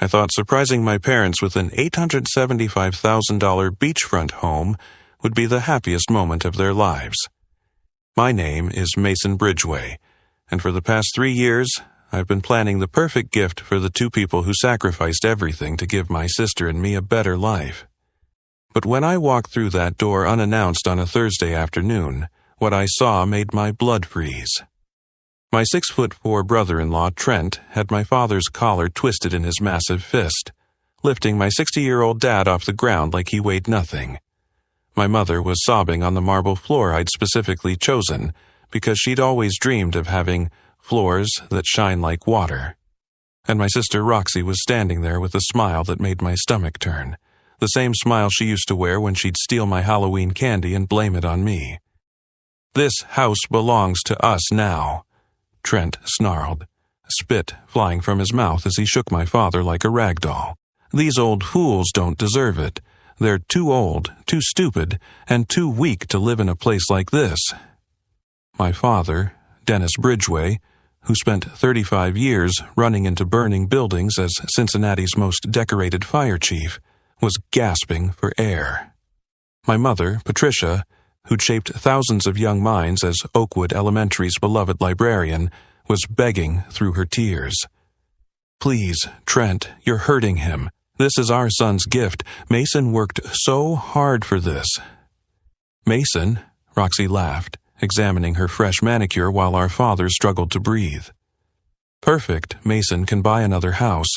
I thought surprising my parents with an $875,000 beachfront home would be the happiest moment of their lives. My name is Mason Bridgeway, and for the past 3 years, I've been planning the perfect gift for the two people who sacrificed everything to give my sister and me a better life. But when I walked through that door unannounced on a Thursday afternoon, what I saw made my blood freeze. My 6'4" brother-in-law, Trent, had my father's collar twisted in his massive fist, lifting my 60-year-old dad off the ground like he weighed nothing. My mother was sobbing on the marble floor I'd specifically chosen because she'd always dreamed of having floors that shine like water. And my sister Roxy was standing there with a smile that made my stomach turn, the same smile she used to wear when she'd steal my Halloween candy and blame it on me. "This house belongs to us now," Trent snarled, spit flying from his mouth as he shook my father like a rag doll. "These old fools don't deserve it. They're too old, too stupid, and too weak to live in a place like this." My father, Dennis Bridgeway, who spent 35 years running into burning buildings as Cincinnati's most decorated fire chief, was gasping for air. My mother, Patricia, who'd shaped thousands of young minds as Oakwood Elementary's beloved librarian, was begging through her tears. "Please, Trent, you're hurting him. This is our son's gift. Mason worked so hard for this." "Mason?" Roxy laughed, examining her fresh manicure while our father struggled to breathe. "Perfect. Mason can buy another house.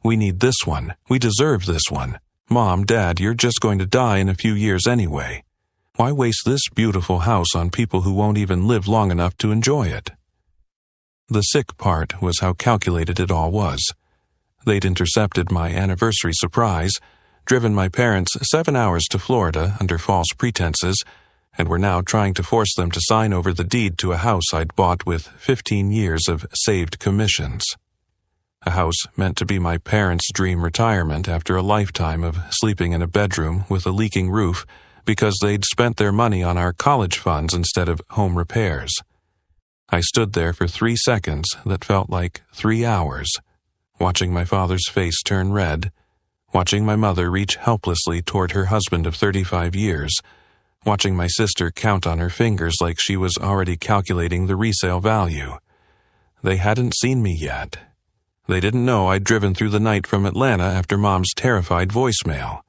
We need this one. We deserve this one. Mom, Dad, you're just going to die in a few years anyway. Why waste this beautiful house on people who won't even live long enough to enjoy it?" The sick part was how calculated it all was. They'd intercepted my anniversary surprise, driven my parents 7 hours to Florida under false pretenses, and were now trying to force them to sign over the deed to a house I'd bought with 15 years of saved commissions. A house meant to be my parents' dream retirement after a lifetime of sleeping in a bedroom with a leaking roof because they'd spent their money on our college funds instead of home repairs. I stood there for 3 seconds that felt like 3 hours, watching my father's face turn red, watching my mother reach helplessly toward her husband of 35 years, watching my sister count on her fingers like she was already calculating the resale value. They hadn't seen me yet. They didn't know I'd driven through the night from Atlanta after Mom's terrified voicemail.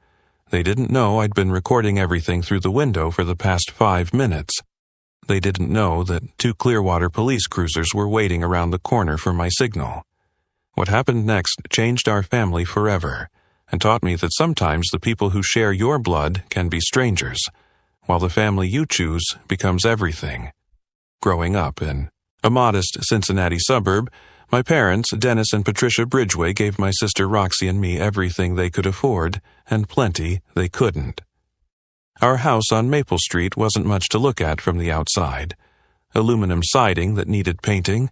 They didn't know I'd been recording everything through the window for the past 5 minutes. They didn't know that 2 Clearwater police cruisers were waiting around the corner for my signal. What happened next changed our family forever, and taught me that sometimes the people who share your blood can be strangers, while the family you choose becomes everything. Growing up in a modest Cincinnati suburb, my parents, Dennis and Patricia Bridgeway, gave my sister Roxy and me everything they could afford, and plenty they couldn't. Our house on Maple Street wasn't much to look at from the outside. Aluminum siding that needed painting,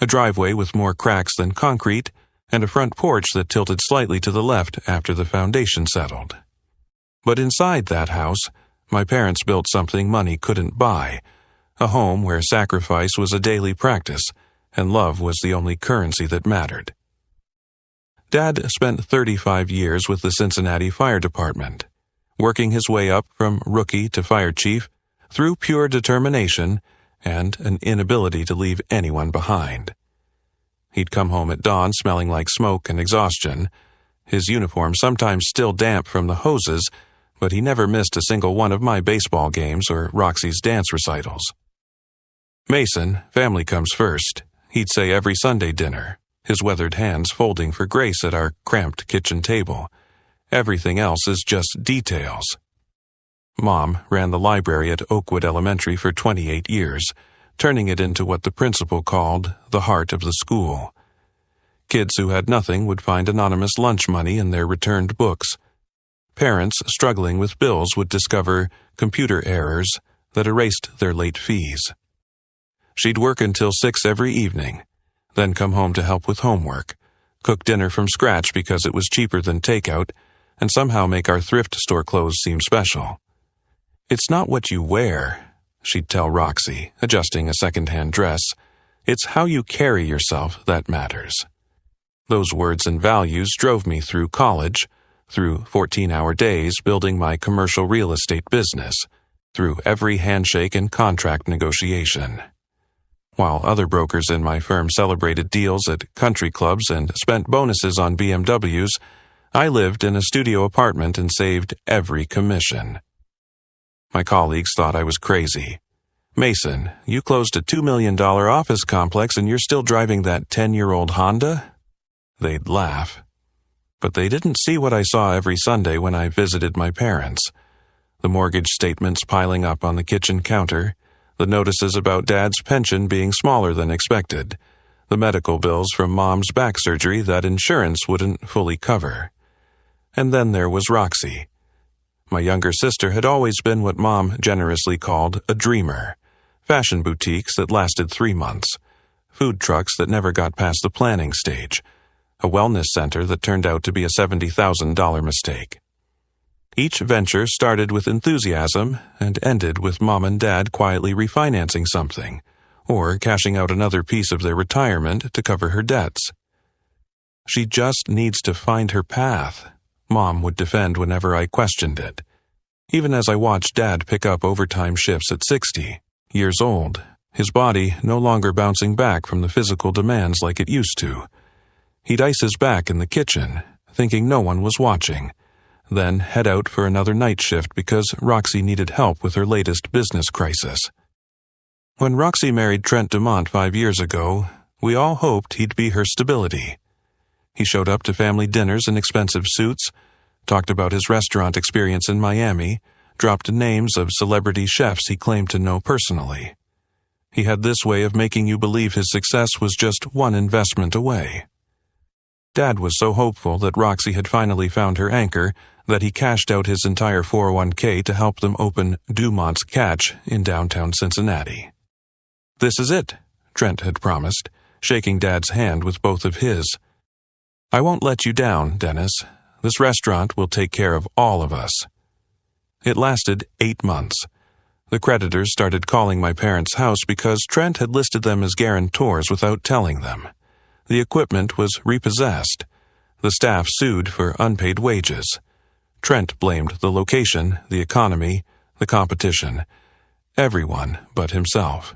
a driveway with more cracks than concrete, and a front porch that tilted slightly to the left after the foundation settled. But inside that house, my parents built something money couldn't buy, a home where sacrifice was a daily practice, and love was the only currency that mattered. Dad spent 35 years with the Cincinnati Fire Department, working his way up from rookie to fire chief through pure determination and an inability to leave anyone behind. He'd come home at dawn smelling like smoke and exhaustion, his uniform sometimes still damp from the hoses, but he never missed a single one of my baseball games or Roxy's dance recitals. "Mason, family comes first," he'd say every Sunday dinner, his weathered hands folding for grace at our cramped kitchen table. "Everything else is just details." Mom ran the library at Oakwood Elementary for 28 years, turning it into what the principal called the heart of the school. Kids who had nothing would find anonymous lunch money in their returned books. Parents struggling with bills would discover computer errors that erased their late fees. She'd work until 6 every evening, then come home to help with homework, cook dinner from scratch because it was cheaper than takeout, and somehow make our thrift store clothes seem special. "It's not what you wear," she'd tell Roxy, adjusting a second-hand dress. "It's how you carry yourself that matters." Those words and values drove me through college, through 14-hour days building my commercial real estate business, through every handshake and contract negotiation. While other brokers in my firm celebrated deals at country clubs and spent bonuses on BMWs, I lived in a studio apartment and saved every commission. My colleagues thought I was crazy. "Mason, you closed a $2 million office complex and you're still driving that 10-year-old Honda?" They'd laugh. But they didn't see what I saw every Sunday when I visited my parents. The mortgage statements piling up on the kitchen counter, the notices about Dad's pension being smaller than expected, the medical bills from Mom's back surgery that insurance wouldn't fully cover. And then there was Roxy. My younger sister had always been what Mom generously called a dreamer. Fashion boutiques that lasted 3 months, food trucks that never got past the planning stage, a wellness center that turned out to be a $70,000 mistake. Each venture started with enthusiasm and ended with Mom and Dad quietly refinancing something, or cashing out another piece of their retirement to cover her debts. "She just needs to find her path," Mom would defend whenever I questioned it. Even as I watched Dad pick up overtime shifts at 60 years old, his body no longer bouncing back from the physical demands like it used to. He'd ice his back in the kitchen, thinking no one was watching, then head out for another night shift because Roxy needed help with her latest business crisis. When Roxy married Trent Dumont 5 years ago, we all hoped he'd be her stability. He showed up to family dinners in expensive suits, talked about his restaurant experience in Miami, dropped names of celebrity chefs he claimed to know personally. He had this way of making you believe his success was just one investment away. Dad was so hopeful that Roxy had finally found her anchor that he cashed out his entire 401k to help them open Dumont's Catch in downtown Cincinnati. "This is it," Trent had promised, shaking Dad's hand with both of his. "I won't let you down, Dennis. This restaurant will take care of all of us." It lasted 8 months. The creditors started calling my parents' house because Trent had listed them as guarantors without telling them. The equipment was repossessed. The staff sued for unpaid wages. Trent blamed the location, the economy, the competition. Everyone but himself.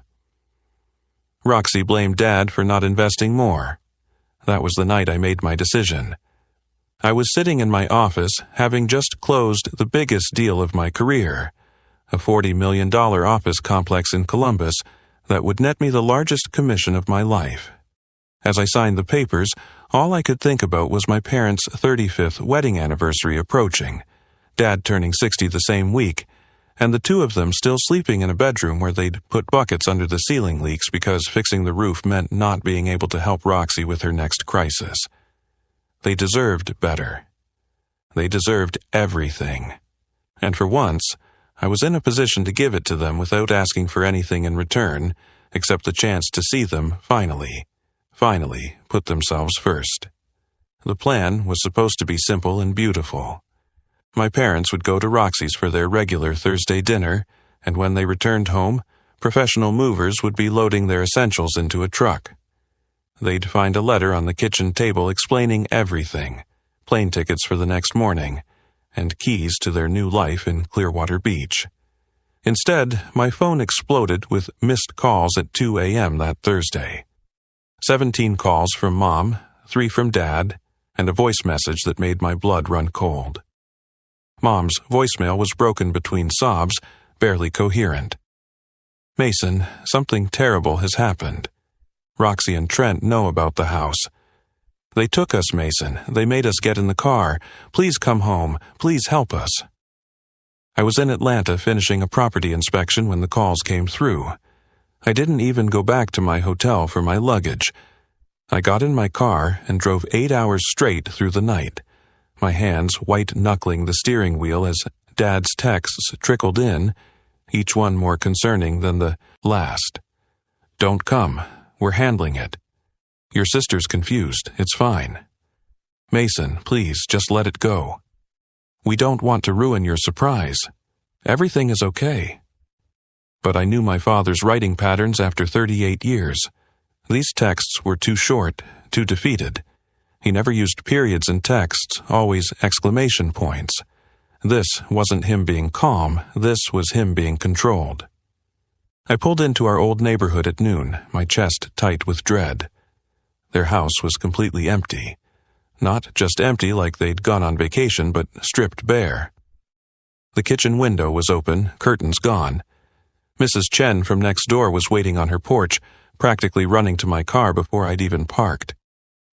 Roxy blamed Dad for not investing more. That was the night I made my decision. I was sitting in my office, having just closed the biggest deal of my career, a $40 million office complex in Columbus that would net me the largest commission of my life. As I signed the papers, all I could think about was my parents' 35th wedding anniversary approaching, Dad turning 60 the same week, and the two of them still sleeping in a bedroom where they'd put buckets under the ceiling leaks because fixing the roof meant not being able to help Roxy with her next crisis. They deserved better. They deserved everything. And for once, I was in a position to give it to them without asking for anything in return, except the chance to see them finally put themselves first. The plan was supposed to be simple and beautiful. My parents would go to Roxy's for their regular Thursday dinner, and when they returned home, professional movers would be loading their essentials into a truck. They'd find a letter on the kitchen table explaining everything, plane tickets for the next morning, and keys to their new life in Clearwater Beach. Instead, my phone exploded with missed calls at 2 a.m. that Thursday. 17 calls from Mom, 3 from Dad, and a voice message that made my blood run cold. Mom's voicemail was broken between sobs, barely coherent. "Mason, something terrible has happened. Roxy and Trent know about the house. They took us, Mason. They made us get in the car. Please come home. Please help us." I was in Atlanta finishing a property inspection when the calls came through. I didn't even go back to my hotel for my luggage. I got in my car and drove 8 hours straight through the night, my hands white-knuckling the steering wheel as Dad's texts trickled in, each one more concerning than the last. "Don't come. We're handling it. Your sister's confused. It's fine. Mason, please, just let it go. We don't want to ruin your surprise. Everything is okay." But I knew my father's writing patterns after 38 years. These texts were too short, too defeated. He never used periods in texts, always exclamation points. This wasn't him being calm, this was him being controlled. I pulled into our old neighborhood at noon, my chest tight with dread. Their house was completely empty. Not just empty like they'd gone on vacation, but stripped bare. The kitchen window was open, curtains gone. Mrs. Chen from next door was waiting on her porch, practically running to my car before I'd even parked.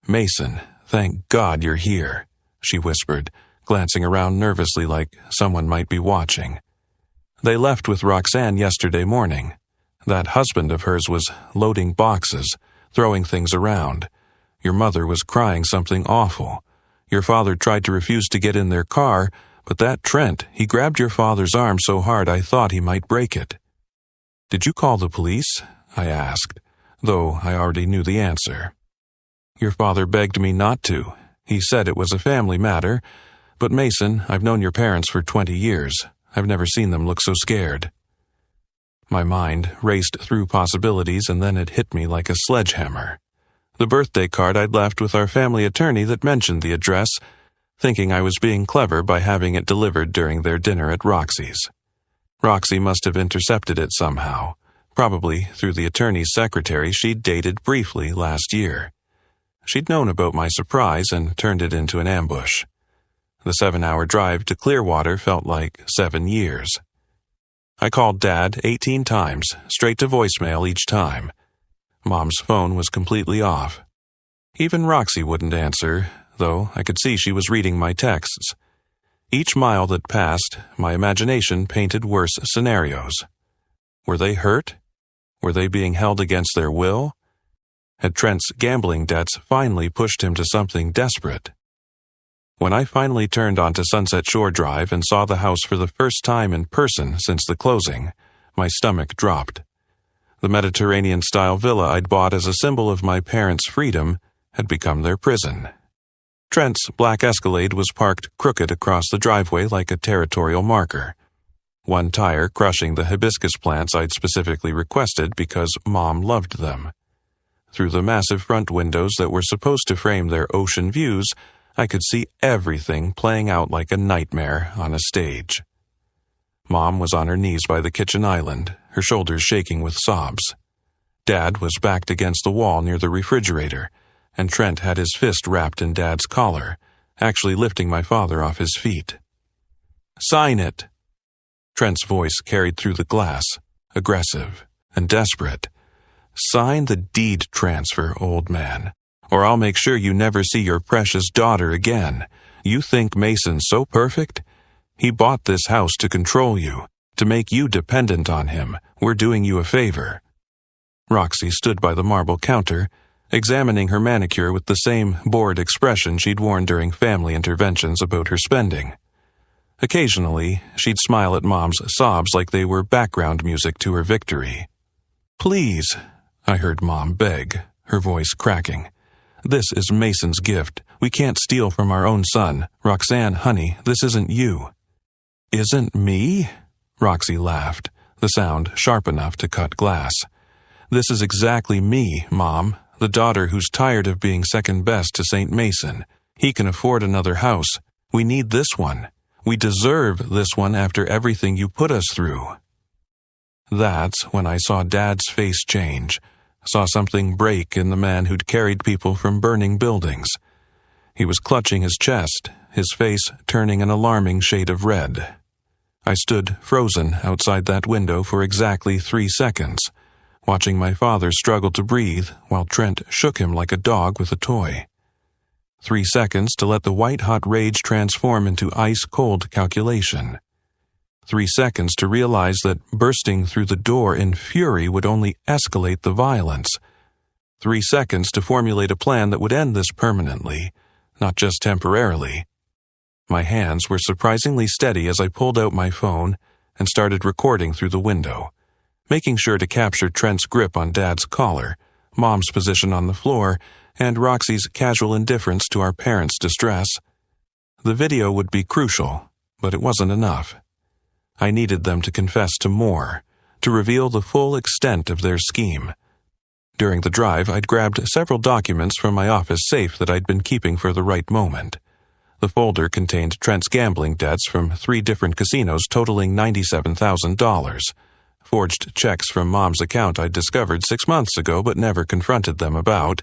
"Mason, thank God you're here," she whispered, glancing around nervously like someone might be watching. "They left with Roxanne yesterday morning. That husband of hers was loading boxes, throwing things around. Your mother was crying something awful. Your father tried to refuse to get in their car, but that Trent, he grabbed your father's arm so hard I thought he might break it." "Did you call the police?" I asked, though I already knew the answer. "Your father begged me not to. He said it was a family matter. But Mason, I've known your parents for 20 years. I've never seen them look so scared." My mind raced through possibilities and then it hit me like a sledgehammer. The birthday card I'd left with our family attorney that mentioned the address, thinking I was being clever by having it delivered during their dinner at Roxy's. Roxy must have intercepted it somehow, probably through the attorney's secretary she'd dated briefly last year. She'd known about my surprise and turned it into an ambush. The 7-hour drive to Clearwater felt like 7 years. I called Dad 18 times, straight to voicemail each time. Mom's phone was completely off. Even Roxy wouldn't answer, though I could see she was reading my texts. Each mile that passed, my imagination painted worse scenarios. Were they hurt? Were they being held against their will? Had Trent's gambling debts finally pushed him to something desperate? When I finally turned onto Sunset Shore Drive and saw the house for the first time in person since the closing, my stomach dropped. The Mediterranean-style villa I'd bought as a symbol of my parents' freedom had become their prison. Trent's black Escalade was parked crooked across the driveway like a territorial marker, one tire crushing the hibiscus plants I'd specifically requested because Mom loved them. Through the massive front windows that were supposed to frame their ocean views, I could see everything playing out like a nightmare on a stage. Mom was on her knees by the kitchen island, her shoulders shaking with sobs. Dad was backed against the wall near the refrigerator, and Trent had his fist wrapped in Dad's collar, actually lifting my father off his feet. "Sign it!" Trent's voice carried through the glass, aggressive and desperate. "Sign the deed transfer, old man, or I'll make sure you never see your precious daughter again. You think Mason's so perfect? He bought this house to control you, to make you dependent on him. We're doing you a favor." Roxy stood by the marble counter, examining her manicure with the same bored expression she'd worn during family interventions about her spending. Occasionally, she'd smile at Mom's sobs like they were background music to her victory. "Please," I heard Mom beg, her voice cracking. "This is Mason's gift. We can't steal from our own son. Roxanne, honey, this isn't you." "Isn't me?" Roxy laughed, the sound sharp enough to cut glass. "This is exactly me, Mom, the daughter who's tired of being second best to St. Mason. He can afford another house. We need this one. We deserve this one after everything you put us through." That's when I saw Dad's face change, saw something break in the man who'd carried people from burning buildings. He was clutching his chest, his face turning an alarming shade of red. I stood frozen outside that window for exactly 3 seconds, watching my father struggle to breathe while Trent shook him like a dog with a toy. 3 seconds to let the white-hot rage transform into ice-cold calculation. 3 seconds to realize that bursting through the door in fury would only escalate the violence. 3 seconds to formulate a plan that would end this permanently, not just temporarily. My hands were surprisingly steady as I pulled out my phone and started recording through the window, making sure to capture Trent's grip on Dad's collar, Mom's position on the floor, and Roxy's casual indifference to our parents' distress. The video would be crucial, but it wasn't enough. I needed them to confess to more, to reveal the full extent of their scheme. During the drive, I'd grabbed several documents from my office safe that I'd been keeping for the right moment. The folder contained Trent's gambling debts from 3 different casinos totaling $97,000. Forged checks from Mom's account I'd discovered 6 months ago but never confronted them about,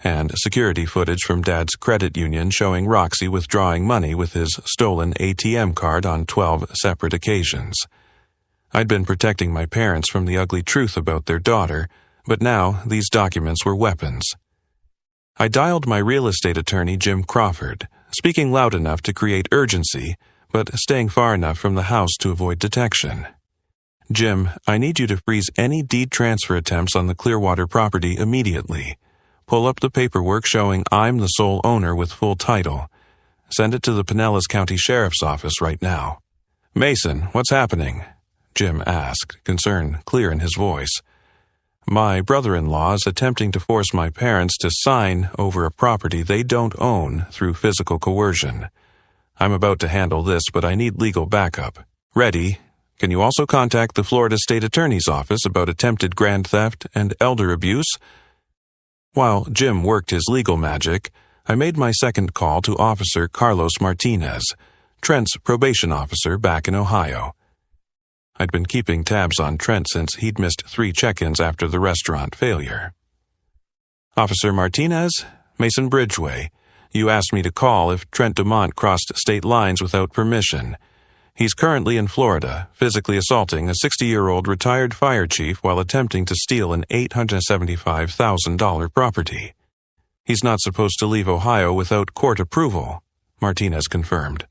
and security footage from Dad's credit union showing Roxy withdrawing money with his stolen ATM card on 12 separate occasions. I'd been protecting my parents from the ugly truth about their daughter, but now these documents were weapons. I dialed my real estate attorney, Jim Crawford, speaking loud enough to create urgency, but staying far enough from the house to avoid detection. "Jim, I need you to freeze any deed transfer attempts on the Clearwater property immediately. Pull up the paperwork showing I'm the sole owner with full title. Send it to the Pinellas County Sheriff's Office right now." "Mason, what's happening?" Jim asked, concern clear in his voice. "My brother-in-law is attempting to force my parents to sign over a property they don't own through physical coercion. I'm about to handle this, but I need legal backup. Ready? Can you also contact the Florida State Attorney's Office about attempted grand theft and elder abuse?" While Jim worked his legal magic, I made my second call to Officer Carlos Martinez, Trent's probation officer back in Ohio. I'd been keeping tabs on Trent since he'd missed 3 check-ins after the restaurant failure. "Officer Martinez, Mason Bridgeway. You asked me to call if Trent Dumont crossed state lines without permission. He's currently in Florida, physically assaulting a 60-year-old retired fire chief while attempting to steal an $875,000 property. He's not supposed to leave Ohio without court approval," Martinez confirmed.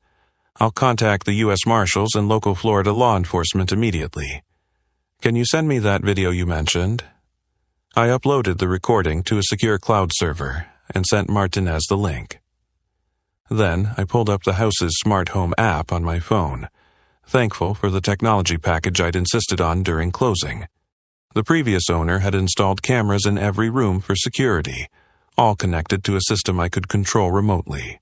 "I'll contact the U.S. Marshals and local Florida law enforcement immediately. Can you send me that video you mentioned?" I uploaded the recording to a secure cloud server and sent Martinez the link. Then I pulled up the house's smart home app on my phone, thankful for the technology package I'd insisted on during closing. The previous owner had installed cameras in every room for security, all connected to a system I could control remotely.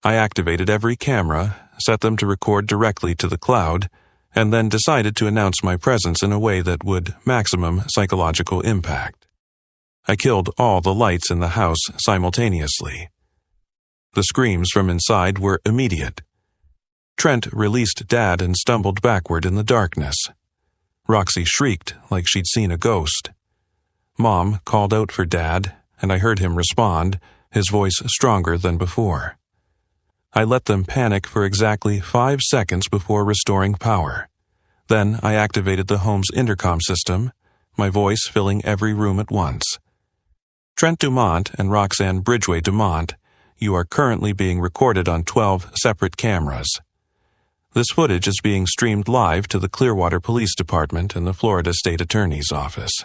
I activated every camera, set them to record directly to the cloud, and then decided to announce my presence in a way that would maximum psychological impact. I killed all the lights in the house simultaneously. The screams from inside were immediate. Trent released Dad and stumbled backward in the darkness. Roxy shrieked like she'd seen a ghost. Mom called out for Dad, and I heard him respond, his voice stronger than before. I let them panic for exactly 5 seconds before restoring power. Then I activated the home's intercom system, my voice filling every room at once. "Trent Dumont and Roxanne Bridgeway Dumont, you are currently being recorded on 12 separate cameras. This footage is being streamed live to the Clearwater Police Department and the Florida State Attorney's Office."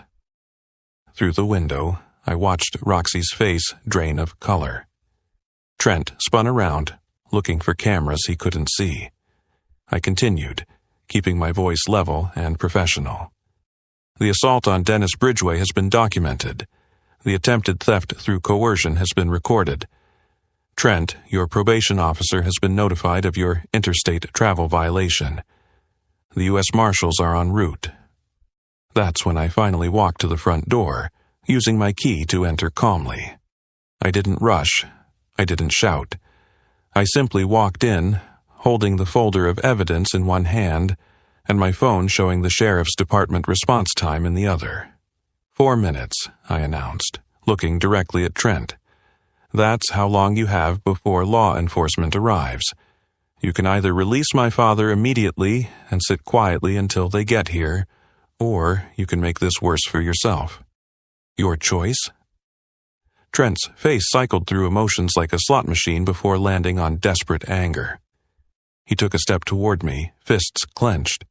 Through the window, I watched Roxy's face drain of color. Trent spun around, looking for cameras he couldn't see. I continued, keeping my voice level and professional. "The assault on Dennis Bridgeway has been documented. The attempted theft through coercion has been recorded. Trent, your probation officer has been notified of your interstate travel violation. The U.S. Marshals are en route." That's when I finally walked to the front door, using my key to enter calmly. I didn't rush. I didn't shout. I simply walked in, holding the folder of evidence in one hand and my phone showing the Sheriff's Department response time in the other. 4 minutes, I announced, looking directly at Trent. "That's how long you have before law enforcement arrives. You can either release my father immediately and sit quietly until they get here, or you can make this worse for yourself. Your choice?" Trent's face cycled through emotions like a slot machine before landing on desperate anger. He took a step toward me, fists clenched.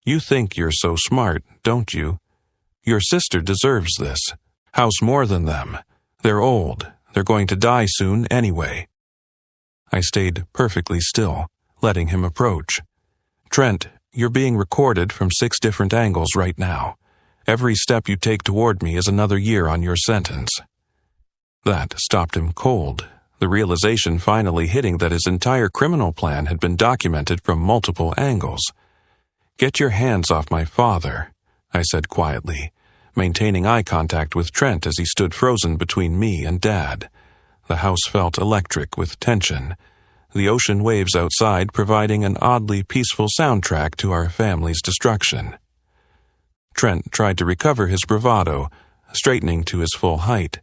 "You think you're so smart, don't you? Your sister deserves this. House more than them. They're old. They're going to die soon anyway." I stayed perfectly still, letting him approach. "Trent, you're being recorded from 6 different angles right now. Every step you take toward me is another year on your sentence." That stopped him cold, the realization finally hitting that his entire criminal plan had been documented from multiple angles. "Get your hands off my father," I said quietly, maintaining eye contact with Trent as he stood frozen between me and Dad. The house felt electric with tension, the ocean waves outside providing an oddly peaceful soundtrack to our family's destruction. Trent tried to recover his bravado, straightening to his full height.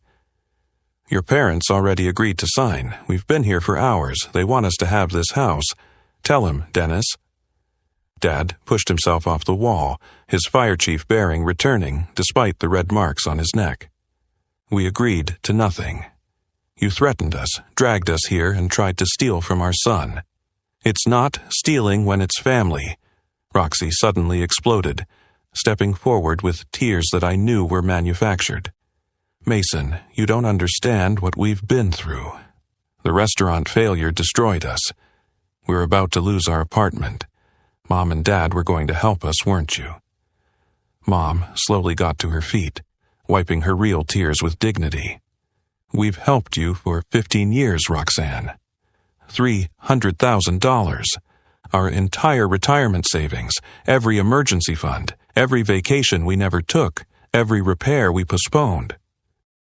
"Your parents already agreed to sign. We've been here for hours. They want us to have this house. Tell him, Dennis." Dad pushed himself off the wall, his fire chief bearing returning despite the red marks on his neck. "We agreed to nothing. You threatened us, dragged us here, and tried to steal from our son. It's not stealing when it's family." Roxy suddenly exploded, stepping forward with tears that I knew were manufactured. "Mason, you don't understand what we've been through. The restaurant failure destroyed us. We were about to lose our apartment. Mom and Dad were going to help us, weren't you?" Mom slowly got to her feet, wiping her real tears with dignity. "We've helped you for 15 years, Roxanne. $300,000. Our entire retirement savings, every emergency fund, every vacation we never took, every repair we postponed.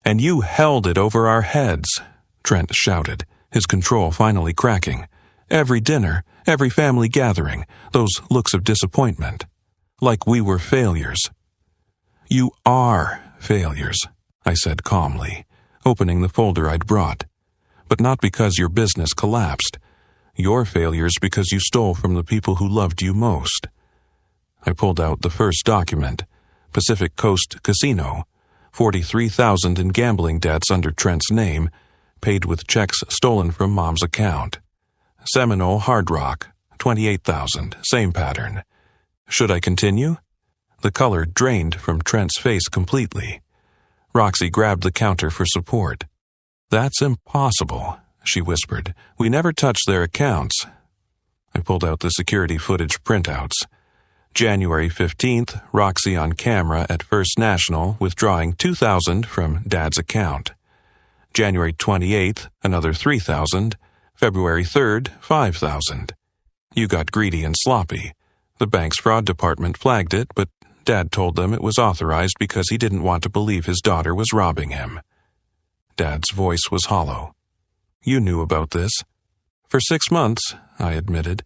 And you held it over our heads," Trent shouted, his control finally cracking. "Every dinner, every family gathering, those looks of disappointment. Like we were failures." "You are failures," I said calmly, opening the folder I'd brought. "But not because your business collapsed. You're failures because you stole from the people who loved you most." I pulled out the first document, Pacific Coast Casino, $43,000 in gambling debts under Trent's name, paid with checks stolen from Mom's account. Seminole Hard Rock, $28,000, same pattern. Should I continue? The color drained from Trent's face completely. Roxy grabbed the counter for support. "That's impossible," she whispered. "We never touched their accounts." I pulled out the security footage printouts. January 15th, Roxy on camera at First National withdrawing $2,000 from Dad's account. January 28th, another $3,000. February 3rd, $5,000. You got greedy and sloppy. The bank's fraud department flagged it, but Dad told them it was authorized because he didn't want to believe his daughter was robbing him. Dad's voice was hollow. "You knew about this." "For 6 months," I admitted.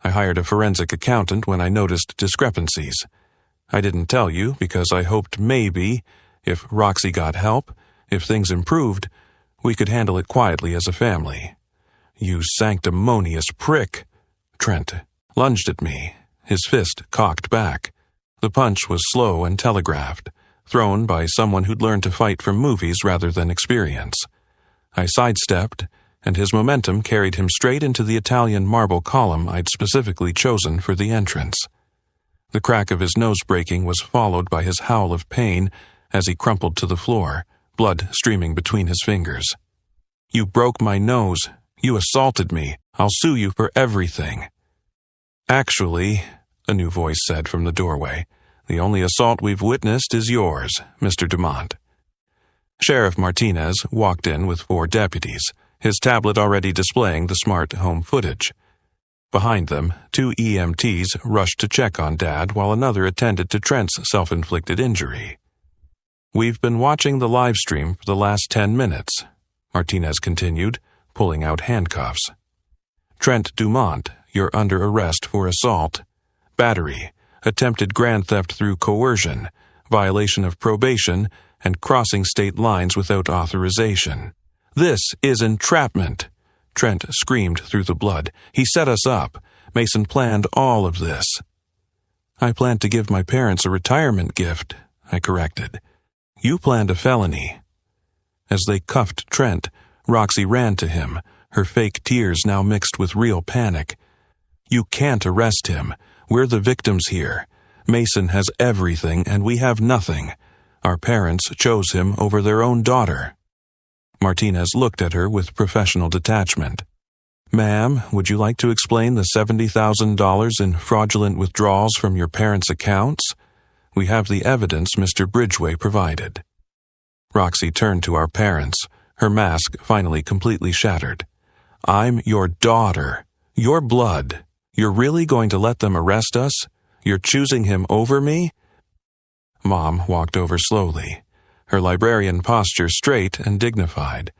"I hired a forensic accountant when I noticed discrepancies. I didn't tell you because I hoped maybe, if Roxy got help, if things improved, we could handle it quietly as a family." "You sanctimonious prick!" Trent lunged at me, his fist cocked back. The punch was slow and telegraphed, thrown by someone who'd learned to fight from movies rather than experience. I sidestepped, and his momentum carried him straight into the Italian marble column I'd specifically chosen for the entrance. The crack of his nose breaking was followed by his howl of pain as he crumpled to the floor, blood streaming between his fingers. "You broke my nose. You assaulted me. I'll sue you for everything." "Actually," a new voice said from the doorway, "the only assault we've witnessed is yours, Mr. Dumont." Sheriff Martinez walked in with 4 deputies, his tablet already displaying the smart home footage. Behind them, 2 EMTs rushed to check on Dad while another attended to Trent's self-inflicted injury. "We've been watching the live stream for the last 10 minutes, Martinez continued, pulling out handcuffs. "Trent Dumont, you're under arrest for assault, battery, attempted grand theft through coercion, violation of probation, and crossing state lines without authorization. This is entrapment!" Trent screamed through the blood. "He set us up. Mason planned all of this." "I planned to give my parents a retirement gift," I corrected. "You planned a felony." As they cuffed Trent, Roxy ran to him, her fake tears now mixed with real panic. "You can't arrest him. We're the victims here. Mason has everything and we have nothing. Our parents chose him over their own daughter." Martinez looked at her with professional detachment. "Ma'am, would you like to explain the $70,000 in fraudulent withdrawals from your parents' accounts? We have the evidence Mr. Bridgeway provided." Roxy turned to our parents, her mask finally completely shattered. "I'm your daughter. Your blood. You're really going to let them arrest us? You're choosing him over me?" Mom walked over slowly, her librarian posture straight and dignified.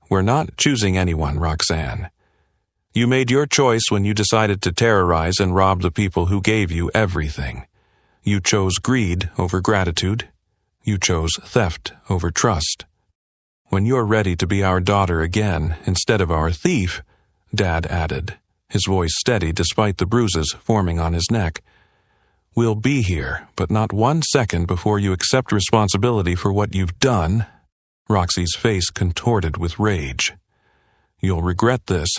"We're not choosing anyone, Roxanne. You made your choice when you decided to terrorize and rob the people who gave you everything. You chose greed over gratitude. You chose theft over trust. When you're ready to be our daughter again instead of our thief," Dad added, his voice steady despite the bruises forming on his neck, "we'll be here, but not 1 second before you accept responsibility for what you've done." Roxy's face contorted with rage. "You'll regret this.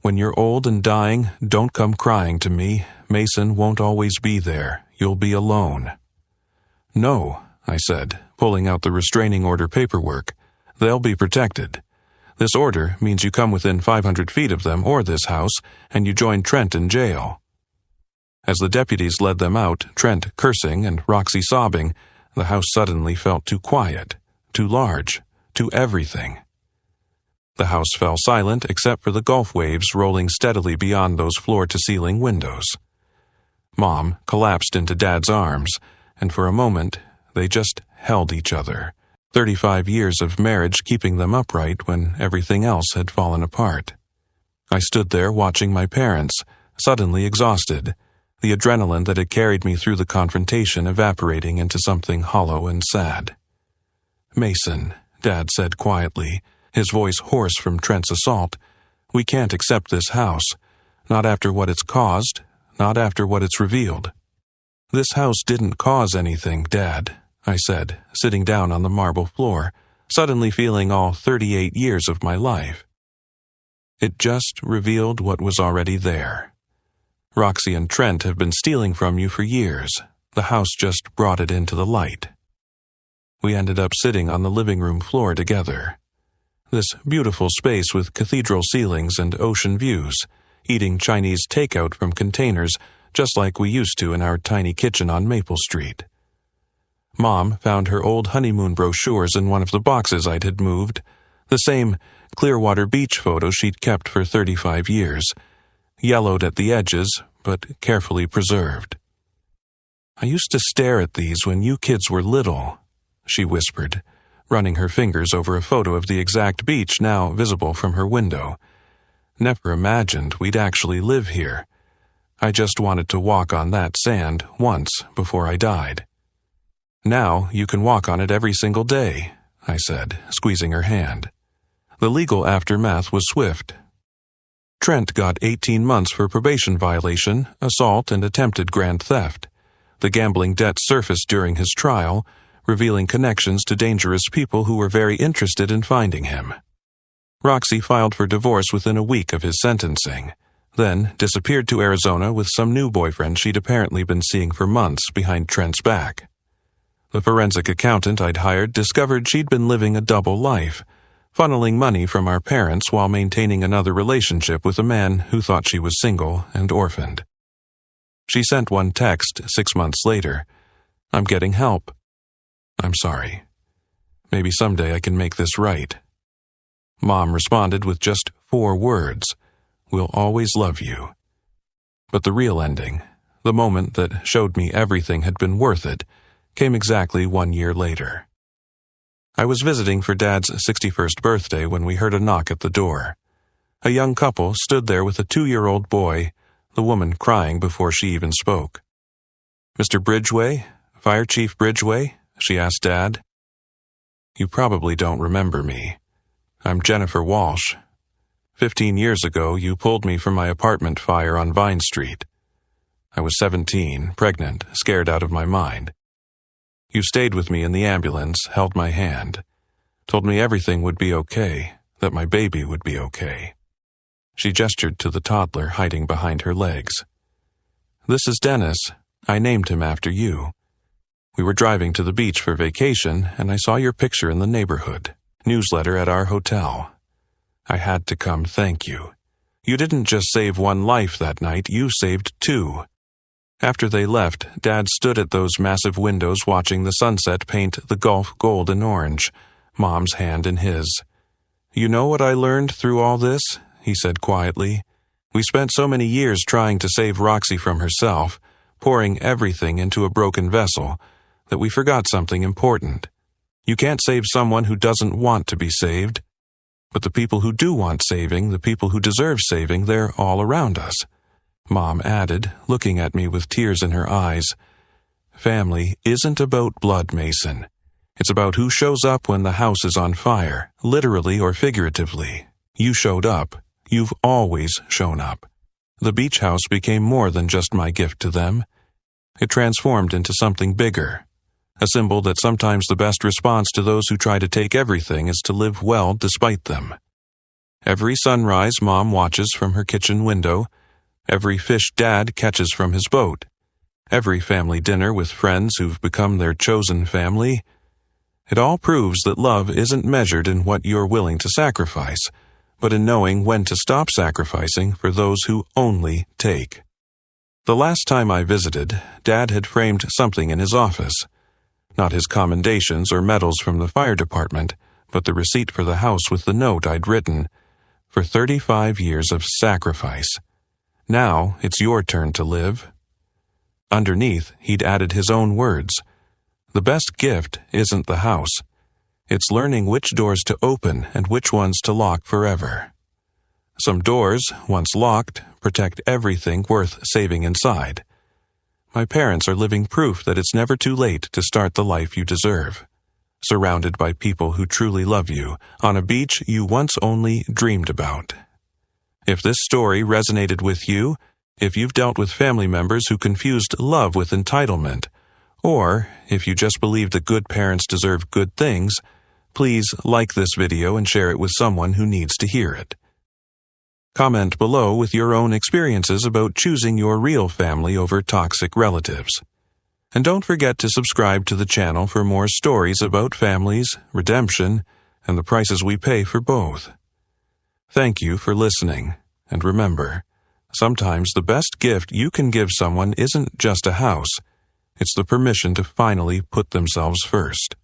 When you're old and dying, don't come crying to me. Mason won't always be there. You'll be alone." "No," I said, pulling out the restraining order paperwork. "They'll be protected. This order means you come within 500 feet of them or this house, and you join Trent in jail." As the deputies led them out, Trent cursing and Roxy sobbing, the house suddenly felt too quiet, too large, too everything. The house fell silent except for the Gulf waves rolling steadily beyond those floor-to-ceiling windows. Mom collapsed into Dad's arms, and for a moment, they just held each other, 35 years of marriage keeping them upright when everything else had fallen apart. I stood there watching my parents, suddenly exhausted, the adrenaline that had carried me through the confrontation evaporating into something hollow and sad. "Mason," Dad said quietly, his voice hoarse from Trent's assault, "we can't accept this house. Not after what it's caused, not after what it's revealed." "This house didn't cause anything, Dad," I said, sitting down on the marble floor, suddenly feeling all 38 years of my life. "It just revealed what was already there. Roxy and Trent have been stealing from you for years. The house just brought it into the light." We ended up sitting on the living room floor together. This beautiful space with cathedral ceilings and ocean views, eating Chinese takeout from containers just like we used to in our tiny kitchen on Maple Street. Mom found her old honeymoon brochures in one of the boxes I had moved, the same Clearwater Beach photo she'd kept for 35 years, yellowed at the edges but carefully preserved. "I used to stare at these when you kids were little," she whispered, running her fingers over a photo of the exact beach now visible from her window. "Never imagined we'd actually live here. I just wanted to walk on that sand once before I died." "Now you can walk on it every single day," I said, squeezing her hand. The legal aftermath was swift. Trent got 18 months for probation violation, assault, and attempted grand theft. The gambling debt surfaced during his trial, revealing connections to dangerous people who were very interested in finding him. Roxy filed for divorce within a week of his sentencing, then disappeared to Arizona with some new boyfriend she'd apparently been seeing for months behind Trent's back. The forensic accountant I'd hired discovered she'd been living a double life, funneling money from our parents while maintaining another relationship with a man who thought she was single and orphaned. She sent one text 6 months later, "I'm getting help. I'm sorry. Maybe someday I can make this right." Mom responded with just 4 words, "We'll always love you." But the real ending, the moment that showed me everything had been worth it, came exactly 1 year later. I was visiting for Dad's 61st birthday when we heard a knock at the door. A young couple stood there with a 2-year-old boy, the woman crying before she even spoke. "Mr. Bridgeway? Fire Chief Bridgeway?" she asked Dad. "You probably don't remember me. I'm Jennifer Walsh. 15 years ago, you pulled me from my apartment fire on Vine Street. I was 17, pregnant, scared out of my mind. You stayed with me in the ambulance, held my hand, told me everything would be okay, that my baby would be okay." She gestured to the toddler hiding behind her legs. "This is Dennis. I named him after you. We were driving to the beach for vacation, and I saw your picture in the neighborhood newsletter at our hotel. I had to come thank you. You didn't just save 1 life that night, you saved 2. After they left, Dad stood at those massive windows watching the sunset paint the Gulf gold and orange, Mom's hand in his. "You know what I learned through all this?" he said quietly. "We spent so many years trying to save Roxy from herself, pouring everything into a broken vessel, that we forgot something important. You can't save someone who doesn't want to be saved. But the people who do want saving, the people who deserve saving, they're all around us. Mom added, looking at me with tears in her eyes. Family isn't about blood, Mason. It's about who shows up when the house is on fire, literally or figuratively. You showed up. You've always shown up. The beach house became more than just my gift to them. It transformed into something bigger, a symbol that sometimes the best response to those who try to take everything is to live well despite them. Every sunrise Mom watches from her kitchen window. Every fish Dad catches from his boat. Every family dinner with friends who've become their chosen family. It all proves that love isn't measured in what you're willing to sacrifice, but in knowing when to stop sacrificing for those who only take. The last time I visited, Dad had framed something in his office. Not his commendations or medals from the fire department, but the receipt for the house with the note I'd written, "For 35 years of sacrifice. Now it's your turn to live." Underneath, he'd added his own words. The best gift isn't the house. It's learning which doors to open and which ones to lock forever. Some doors, once locked, protect everything worth saving inside. My parents are living proof that it's never too late to start the life you deserve. Surrounded by people who truly love you, on a beach you once only dreamed about. If this story resonated with you, if you've dealt with family members who confused love with entitlement, or if you just believe that good parents deserve good things, please like this video and share it with someone who needs to hear it. Comment below with your own experiences about choosing your real family over toxic relatives. And don't forget to subscribe to the channel for more stories about families, redemption, and the prices we pay for both. Thank you for listening, and remember, sometimes the best gift you can give someone isn't just a house, it's the permission to finally put themselves first.